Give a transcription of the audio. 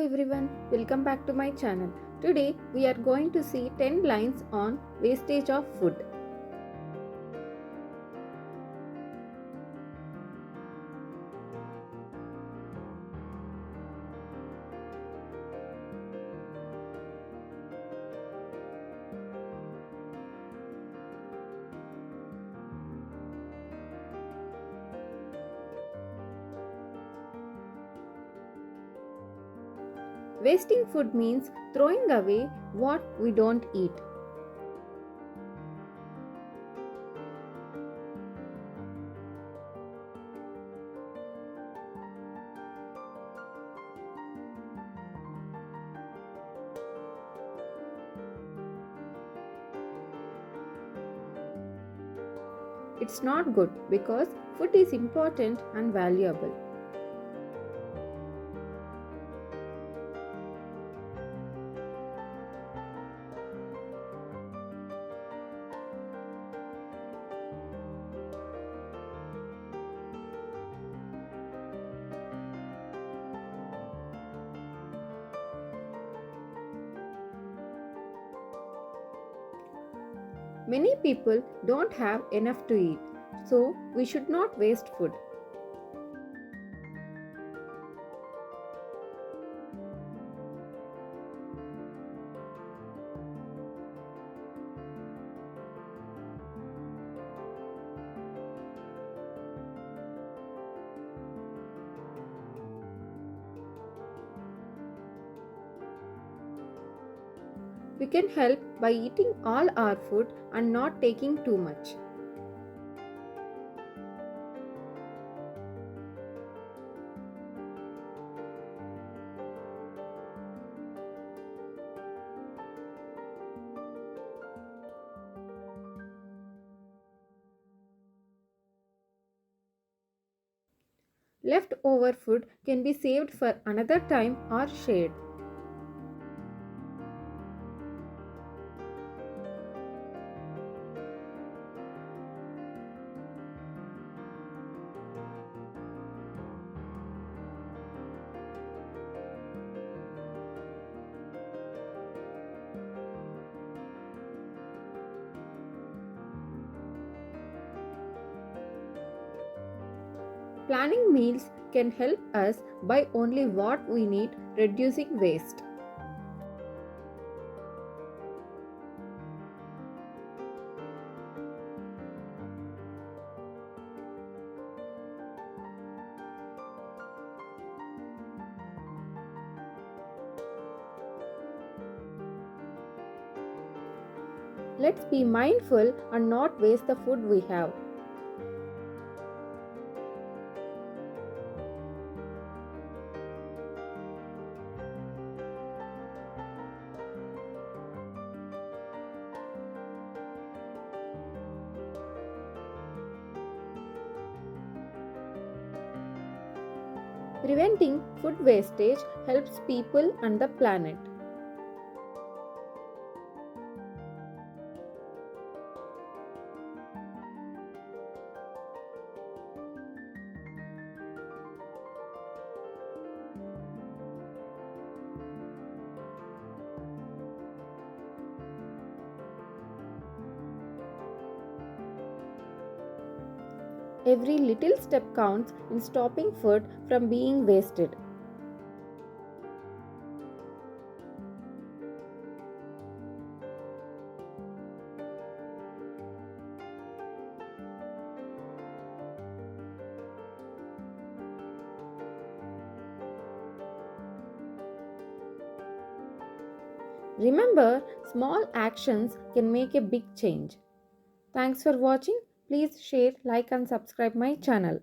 everyone, welcome back to my channel. Today we are going to see 10 lines on wastage of food. Wasting food means throwing away what we don't eat. It's not good because food is important and valuable. Many people don't have enough to eat, so we should not waste food. We can help by eating all our food and not taking too much. Leftover food can be saved for another time or shared. Planning meals can help us buy only what we need, reducing waste. Let's be mindful and not waste the food we have. Preventing food wastage helps people and the planet. Every little step counts in stopping food from being wasted. Remember, small actions can make a big change. Thanks for watching. Please share, like and subscribe my channel.